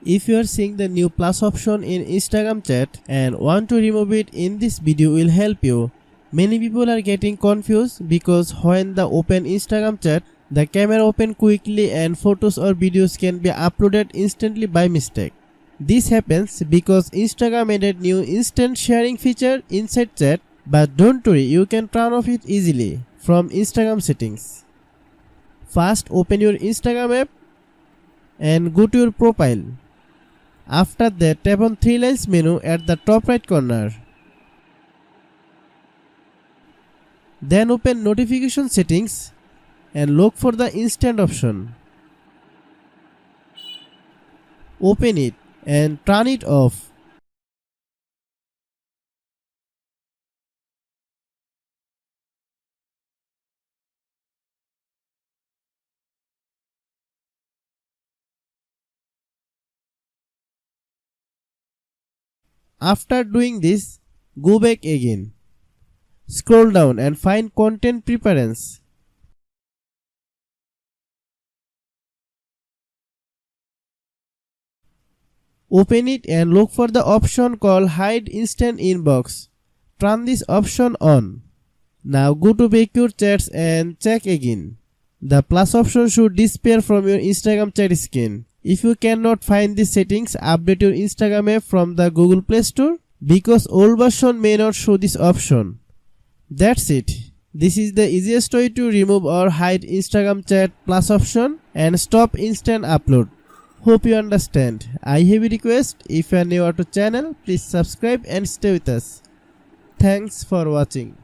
If you are seeing the new plus option in Instagram chat and want to remove it, in this video will help you. Many people are getting confused because when they open Instagram chat, the camera open quickly and photos or videos can be uploaded instantly by mistake. This happens because Instagram added new instant sharing feature inside chat, but don't worry, you can turn off it easily from Instagram settings. First, open your Instagram app and go to your profile. After that, tap on three lines menu at the top right corner. Then open notification settings and look for the instant option. Open it and turn it off. After doing this, go back again. Scroll down and find content preference. Open it and look for the option called Hide Instant Inbox. Turn this option on. Now go to back your chats and check again. The plus option should disappear from your Instagram chat screen. If you cannot find these settings, update your Instagram app from the Google Play Store because old version may not show this option. That's it. This is the easiest way to remove or hide Instagram chat plus option and stop instant upload. Hope you understand. I have a request. If you are new to channel, please subscribe and stay with us. Thanks for watching.